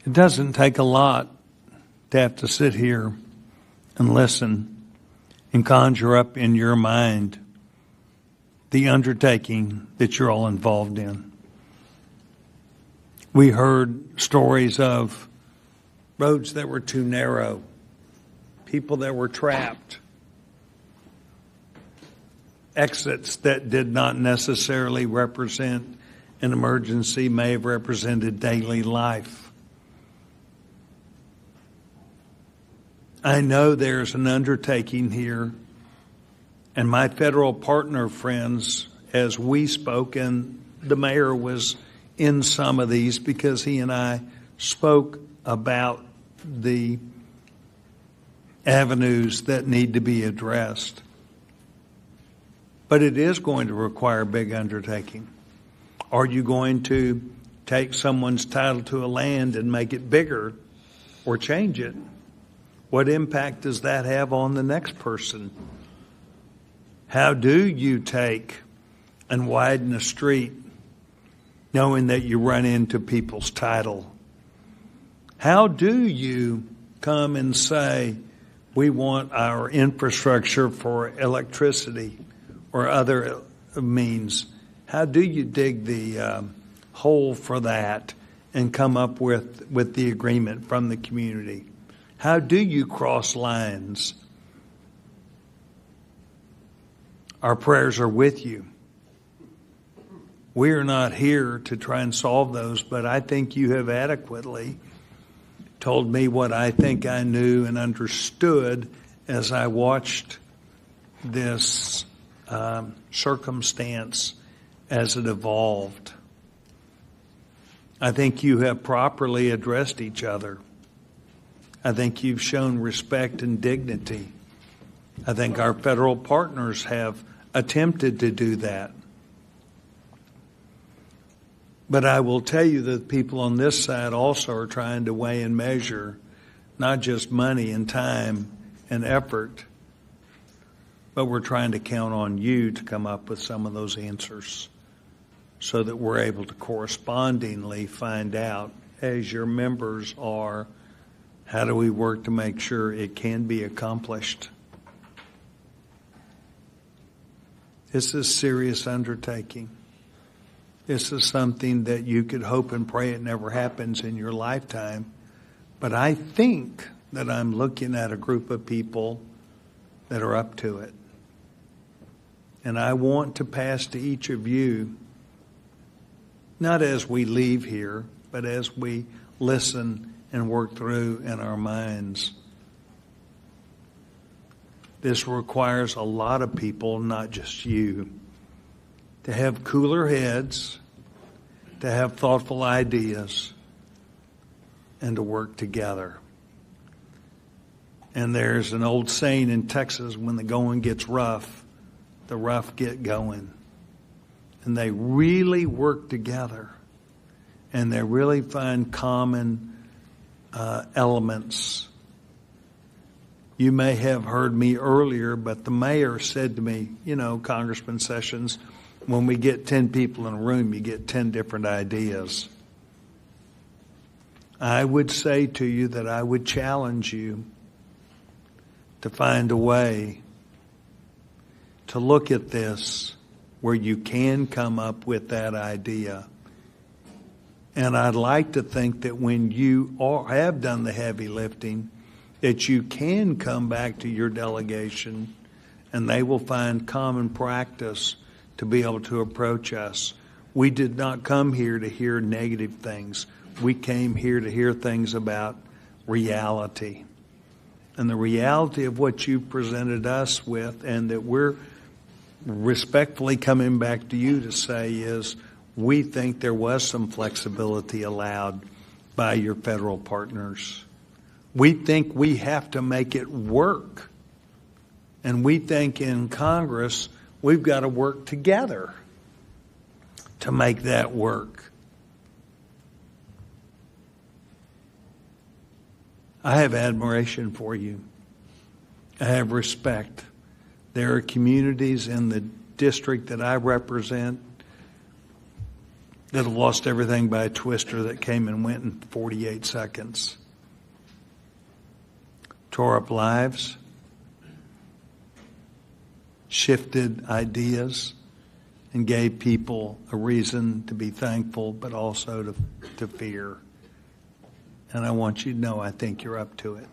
It doesn't take a lot to have to sit here and listen and conjure up in your mind the undertaking that you're all involved in. We heard stories of roads that were too narrow, people that were trapped, exits that did not necessarily represent an emergency, may have represented daily life. I know there's an undertaking here, and my federal partner friends, as we spoke, and the mayor was in some of these because he and I spoke about the avenues that need to be addressed. But it is going to require a big undertaking. Are you going to take someone's title to a land and make it bigger or change it? What impact does that have on the next person? How do you take and widen a street knowing that you run into people's title? How do you come and say, we want our infrastructure for electricity or other means? How do you dig the hole for that and come up with the agreement from the community? How do you cross lines? Our prayers are with you. We are not here to try and solve those, but I think you have adequately told me what I think I knew and understood as I watched this circumstance as it evolved. I think you have properly addressed each other. I think you've shown respect and dignity. I think our federal partners have attempted to do that. But I will tell you that people on this side also are trying to weigh and measure not just money and time and effort, but we're trying to count on you to come up with some of those answers so that we're able to correspondingly find out, as your members are, how do we work to make sure it can be accomplished? This is a serious undertaking. This is something that you could hope and pray it never happens in your lifetime. But I think that I'm looking at a group of people that are up to it. And I want to pass to each of you, not as we leave here, but as we listen and work through in our minds. This requires a lot of people, not just you, to have cooler heads, to have thoughtful ideas, and to work together. And there's an old saying in Texas, when the going gets rough, the rough get going. And they really work together. And they really find common elements. You may have heard me earlier, but the mayor said to me, Congressman Sessions, when we get 10 people in a room, you get 10 different ideas. I would say to you that I would challenge you to find a way to look at this where you can come up with that idea. And I'd like to think that when you have done the heavy lifting, that you can come back to your delegation and they will find common practice to be able to approach us. We did not come here to hear negative things. We came here to hear things about reality. And the reality of what you presented us with, and that we're respectfully coming back to you to say, is we think there was some flexibility allowed by your federal partners. We think we have to make it work. And we think in Congress we've got to work together to make that work. I have admiration for you. I have respect. There are communities in the district that I represent that have lost everything by a twister that came and went in 48 seconds. Tore up lives, shifted ideas, and gave people a reason to be thankful, but also to fear. And I want you to know I think you're up to it.